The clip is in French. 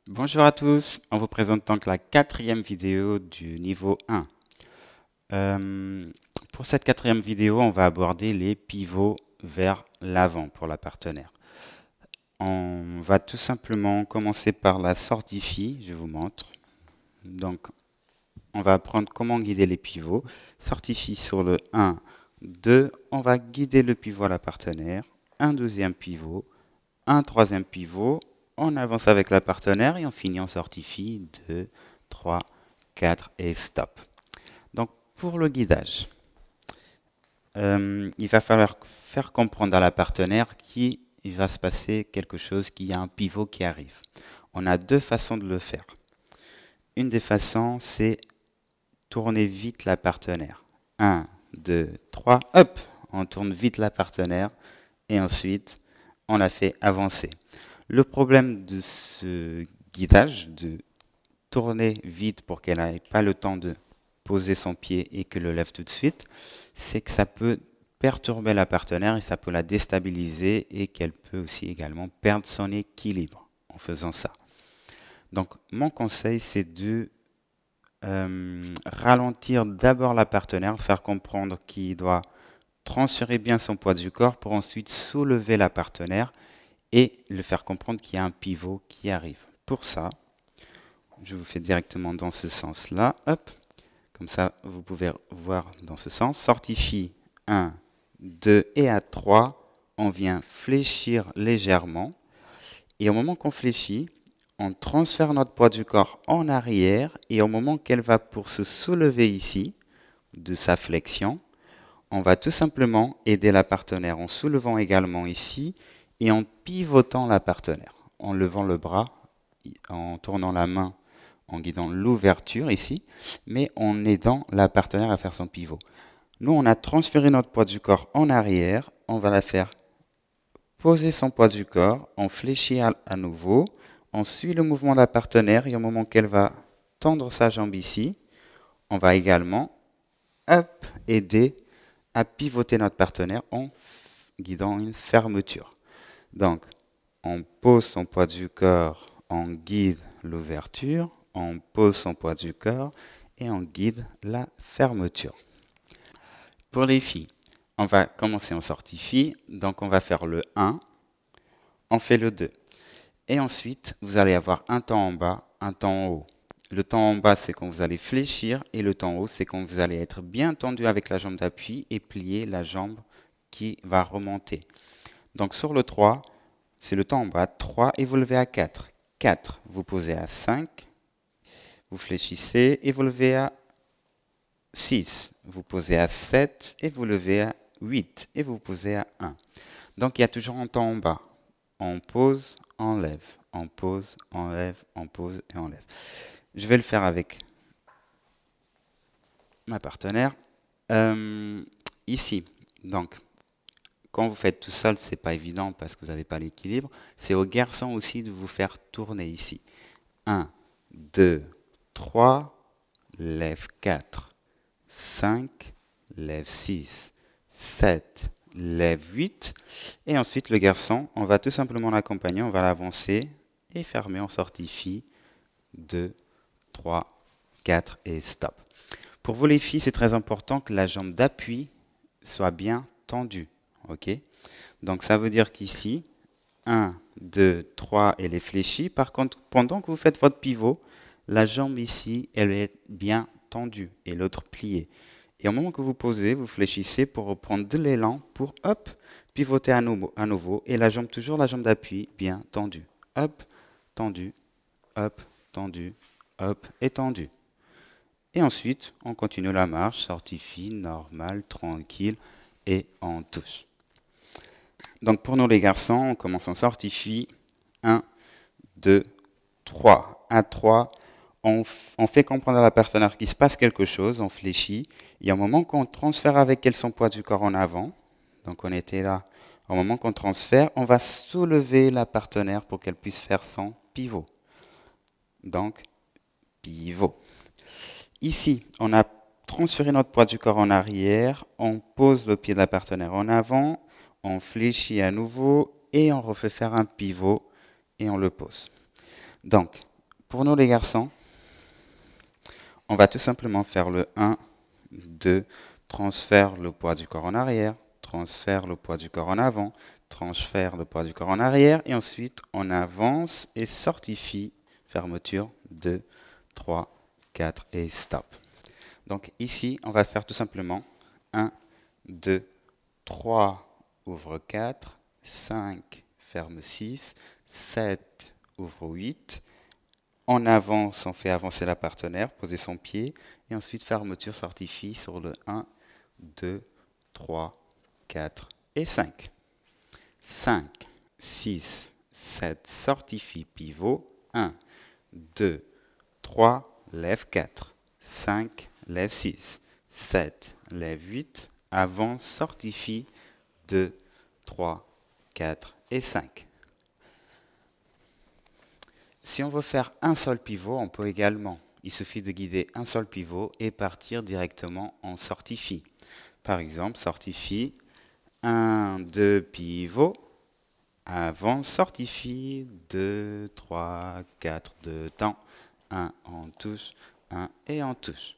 Bonjour à tous, on vous présente donc la quatrième vidéo du niveau 1. Pour cette quatrième vidéo, on va aborder les pivots vers l'avant pour la partenaire. On va tout simplement commencer par la sortie phi, je vous montre. Donc, on va apprendre comment guider les pivots. Sortie phi sur le 1, 2, on va guider le pivot à la partenaire. Un deuxième pivot, un troisième pivot, on avance avec la partenaire et on finit en sortie phi, 2, 3, 4 et stop. Donc pour le guidage, il va falloir faire comprendre à la partenaire qu'il va se passer quelque chose, qu'il y a un pivot qui arrive. On a deux façons de le faire. Une des façons, c'est tourner vite la partenaire. 1, 2, 3, hop, on tourne vite la partenaire et ensuite on la fait avancer. Le problème de ce guidage, de tourner vite pour qu'elle n'ait pas le temps de poser son pied et que le lève tout de suite, c'est que ça peut perturber la partenaire et ça peut la déstabiliser et qu'elle peut aussi également perdre son équilibre en faisant ça. Donc mon conseil, c'est de ralentir d'abord la partenaire, faire comprendre qu'il doit transférer bien son poids du corps pour ensuite soulever la partenaire et le faire comprendre qu'il y a un pivot qui arrive. Pour ça, je vous fais directement dans ce sens-là. Hop, comme ça, vous pouvez voir dans ce sens. Sortie phi 1, 2 et à 3, on vient fléchir légèrement. Et au moment qu'on fléchit, on transfère notre poids du corps en arrière. Et au moment qu'elle va pour se soulever ici, de sa flexion, on va tout simplement aider la partenaire en soulevant également ici et en pivotant la partenaire, en levant le bras, en tournant la main, en guidant l'ouverture ici, mais en aidant la partenaire à faire son pivot. Nous, on a transféré notre poids du corps en arrière, on va la faire poser son poids du corps, on fléchit à nouveau, on suit le mouvement de la partenaire et au moment qu'elle va tendre sa jambe ici, on va également hop, aider à pivoter notre partenaire en guidant une fermeture. Donc, on pose son poids du corps, on guide l'ouverture, on pose son poids du corps et on guide la fermeture. Pour les filles, on va commencer en sortie phi, donc on va faire le 1, on fait le 2. Et ensuite, vous allez avoir un temps en bas, un temps en haut. Le temps en bas, c'est quand vous allez fléchir et le temps en haut, c'est quand vous allez être bien tendu avec la jambe d'appui et plier la jambe qui va remonter. Donc sur le 3, c'est le temps en bas, 3 et vous levez à 4. 4, vous posez à 5, vous fléchissez et vous levez à 6. Vous posez à 7 et vous levez à 8 et vous posez à 1. Donc il y a toujours un temps en bas. On pose, on lève, on pose, on lève, on pose et on lève. Je vais le faire avec ma partenaire. Ici, donc, quand vous faites tout seul, c'est pas évident parce que vous n'avez pas l'équilibre. C'est au garçon aussi de vous faire tourner ici. 1, 2, 3, lève 4, 5, lève 6, 7, lève 8. Et ensuite, le garçon, on va tout simplement l'accompagner, on va l'avancer et fermer en sortie phi. 2, 3, 4 et stop. Pour vous les filles, c'est très important que la jambe d'appui soit bien tendue. Ok? Donc ça veut dire qu'ici, 1, 2, 3, elle est fléchie. Par contre, pendant que vous faites votre pivot, la jambe ici, elle est bien tendue et l'autre pliée. Et au moment que vous posez, vous fléchissez pour reprendre de l'élan pour, hop, pivoter à nouveau. Et la jambe, toujours la jambe d'appui, bien tendue. Hop, tendue, hop, tendue, hop, et tendue. Et ensuite, on continue la marche, sortie fine, normale, tranquille, et on touche. Donc pour nous les garçons, on commence en sortie phi. 1, 2, 3. À 3, on fait comprendre à la partenaire qu'il se passe quelque chose, on fléchit. Il y a un moment qu'on transfère avec elle son poids du corps en avant. Donc on était là. Au moment qu'on transfère, on va soulever la partenaire pour qu'elle puisse faire son pivot. Donc, pivot. Ici, on a transféré notre poids du corps en arrière, on pose le pied de la partenaire en avant, on fléchit à nouveau et on refait faire un pivot et on le pose. Donc, Pour nous les garçons, on va tout simplement faire le 1, 2, transfère le poids du corps en arrière, transfère le poids du corps en avant, transfère le poids du corps en arrière, et ensuite on avance et sortifie, fermeture, 2, 3, 4 et stop. Donc ici, on va faire tout simplement 1, 2, 3, ouvre 4, 5, ferme 6, 7, ouvre 8. On avance, on fait avancer la partenaire, poser son pied, et ensuite fermeture sortifie sur le 1, 2, 3, 4 et 5. 5, 6, 7, sortifie, pivot, 1, 2, 3, lève 4, 5, lève 6, 7, lève 8, avance, sortifie, 2, 3, 4 et 5. Si on veut faire un seul pivot, on peut également. Il suffit de guider un seul pivot et partir directement en sortifie. Par exemple, sortifie, 1, 2 pivots, avance, sortifie, 2, 3, 4 de temps, 1 en touche, 1 et en touche.